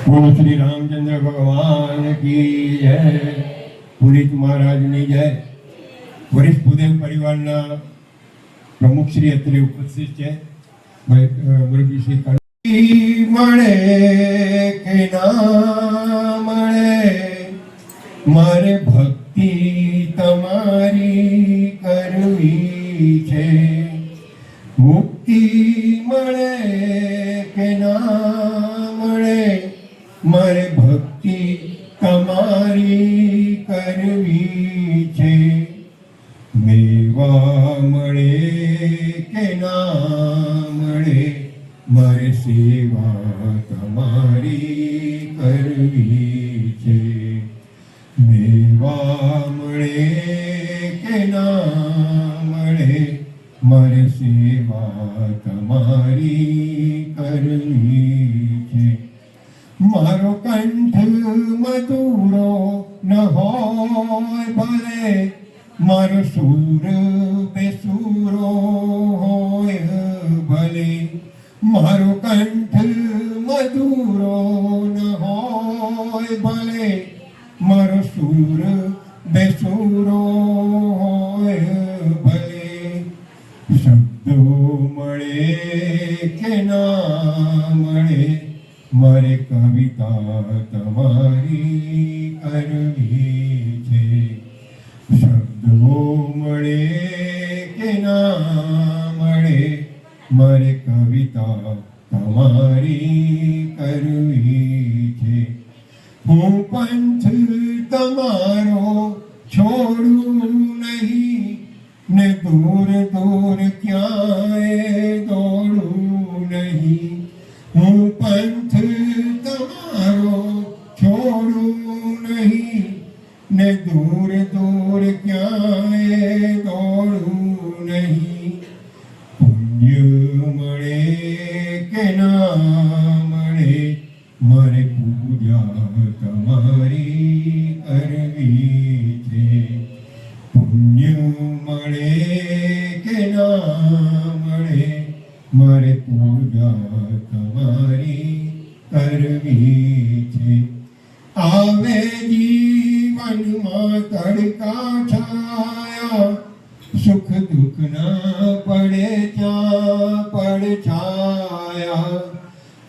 બોલો શ્રી રામચંદ્ર ભગવાન કી જય. પુનિત મહારાજની જય. વરિષ્ઠ ભૂદેવ પરિવારના પ્રમુખ શ્રી અત્રે ઉપસ્થિત છે. મુરબ્બી શ્રી મળે કે ના મળે, મારે ભક્તિ તમારી કરવી છે. મુક્તિ મળે કે ના મળે, મારે ભક્તિ તમારી કરવી છે. મેવા મળે કે ના મળે, મારે સેવા તમારી કરવી છે. મેવા મળે કે ના મળે, મારે સેવા તમારી કરવી છે. મારો કંઠ મધુરો ન હોય ભલે, મારો સૂર બેસૂરો હોય ભલે. મારો કંઠ મધુરો ન હોય ભલે, મારો સૂર બેસૂરો હોય ભલે. શબ્દો મળે કે ના મળે, મારે કવિતા તમારી કરવી છે. શબ્દો મળે કે ના મળે, મારે કવિતા તમારી કરવી છે. હું પંથ તમારો છોડું નહીં, ને દૂર દૂર ક્યાંય દોડું નહીં. હું પંથ તમારો છોડું નહીં, ને દૂર દૂર ક્યાંય દોડું નહીં. પુણ્ય મળે કે ના મળે, મારે પૂજા તમારી કરવી છે. પુણ્ય મળે કે ના મળે, મારે પૂજા તમારી કરવી છે. આવે જીવનમાં તડકા છાયા, સુખ દુઃખ ના પડે ત્યાં પડછાયા.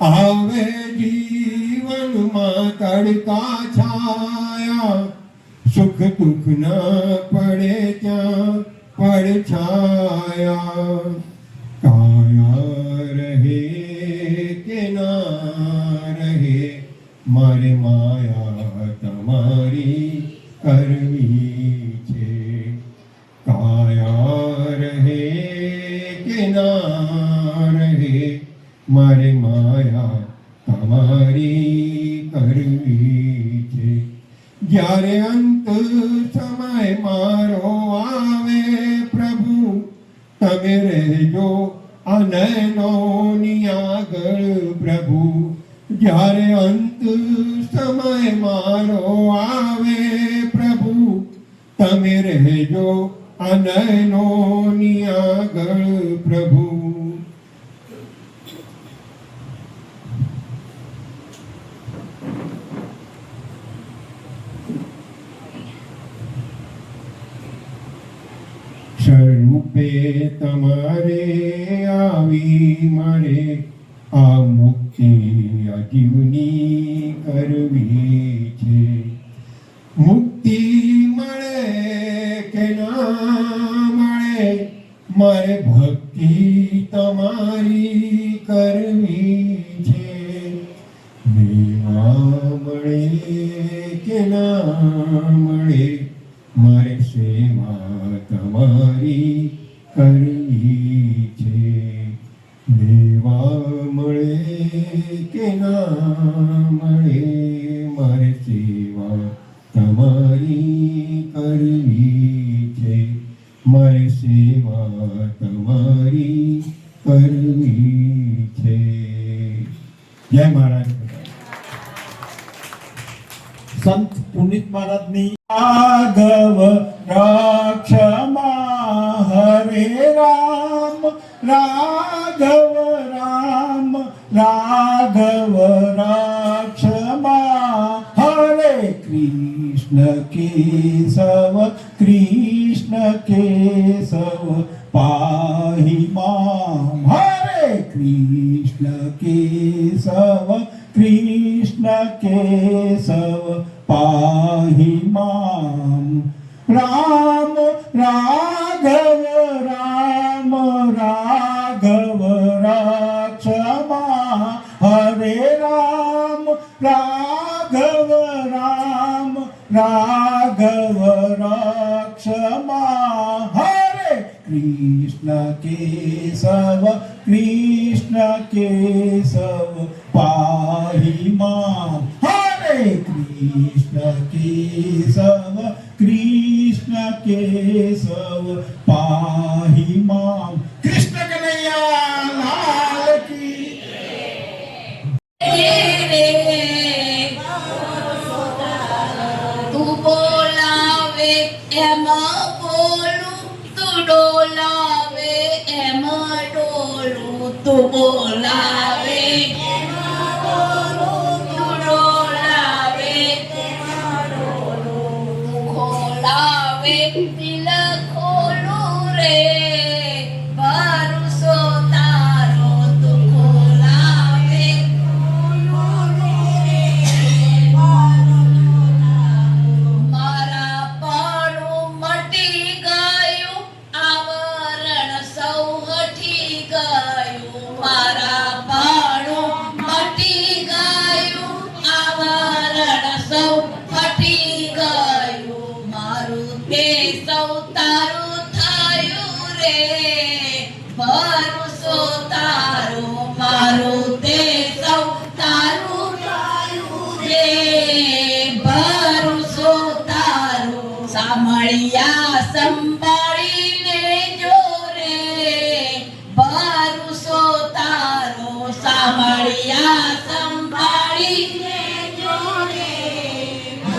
આવે જીવનમાં તડકા છાયા, સુખ દુઃખ ના પડે ત્યાં પડછાયા. કાયા રહે કે ના રહે, મારે માયા તમારી કરવી છે. કાયા રહે કે ના રહે, મારે માયા તમારી કરવી છે. જ્યારે અંત સમય મારો આવે પ્રભુ, તમે રહેજો આ નયનોની આગળ પ્રભુ. જ્યારે અંત સમય મારો આવે પ્રભુ, તમે રહેજો આ નયનોની આગળ પ્રભુ. સ્વરૂપે તમારે આવી મારે, આ મુક્તિ અજીવની કરવી છે. મુક્તિ મળે કે ના મળે, મારે ભક્તિ તમારી કરવી છે. મેવા મળે કે ના મળે, મારે સેવા તમારી કરવી છે. મેવા મળે કે ના મળે, મારે સેવા તમારી કરવી છે. મારે સેવા તમારી કરવી છે. જય મહારાજ. સંત પુનિત મહારાજની આગવ રક્ષમા હરે રાઘવ રામ રાઘવ રાક્ષમા હરે કૃષ્ણ કેશવ પાહિ મામ હરે કૃષ્ણ કેશવ પાહિ મામ રામ રાઘવ રામ રાઘવ રાક્ષમા હરે રામ રાઘવ રામ રાઘવ રાક્ષમા હરે કૃષ્ણ કેશવ પાહિ મામ હરે કૃષ્ણ કેશવ પાહિ મામ કૃષ્ણ કનૈયા લાલ કી તું બોલાવે એમ બોલું, તું ડોલાવે એમ ડોલું, તું બોલાવે એમ બોલું, તું ડોલાવે એમ ડોલું, તું ખોલાવે દિલ ખોલું રે ભરોસો તારો, તું ખોલાવે મારા પાડું મટી ગયું, આવરણ સૌ હટી ગયું, મારા પાડું મટી ગયું, આવરણ સૌ હટી ગયું, મારું તે સૌ તારું થયું રે ભરોસો તારો, મારું તે સૌ તારું થયું રે ભરોસો તારો, સાંભળ્યા સંભાળીને જો રે ભરોસો તારો, સાંભળ્યા સંભાળીને જો રે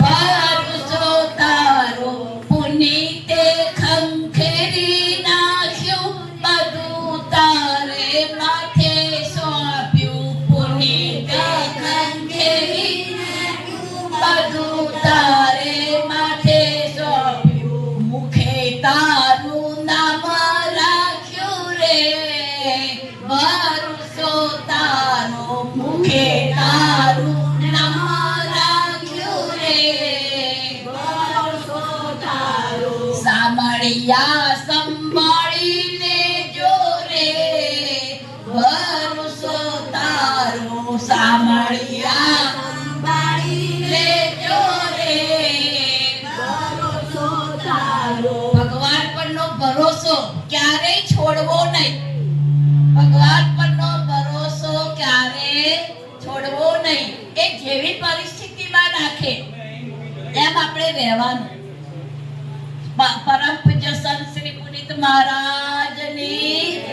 ભરોસો તારો, પુનીતે ખંખેરી નાખ્યું બધું તારે માથે સોંપ્યું, પુનીતે ખંખેરી બધું તારે માથે સોંપ્યું, મુખે તારું નામ રાખ્યું રે ભરોસો તારો, મુખે તારું નામ રાખ્યું રે ભરોસો તારો, સાંભળ્યા સંભાળીને જો રે ભરોસો તારો, સાંભળ્યા સંભાળીને જો રે ભરોસો તારો, ભગવાન પરનો ભરોસો ક્યારેય છોડવો નહીં, ભગવાન પરનો ભરોસો ક્યારેય છોડવો નહીં, એ જેવી પરિસ્થિતિમાં રાખે એમ આપણે રહેવાનું. પરમ પૂજ્ય સંત શ્રી પુનિત મહારાજ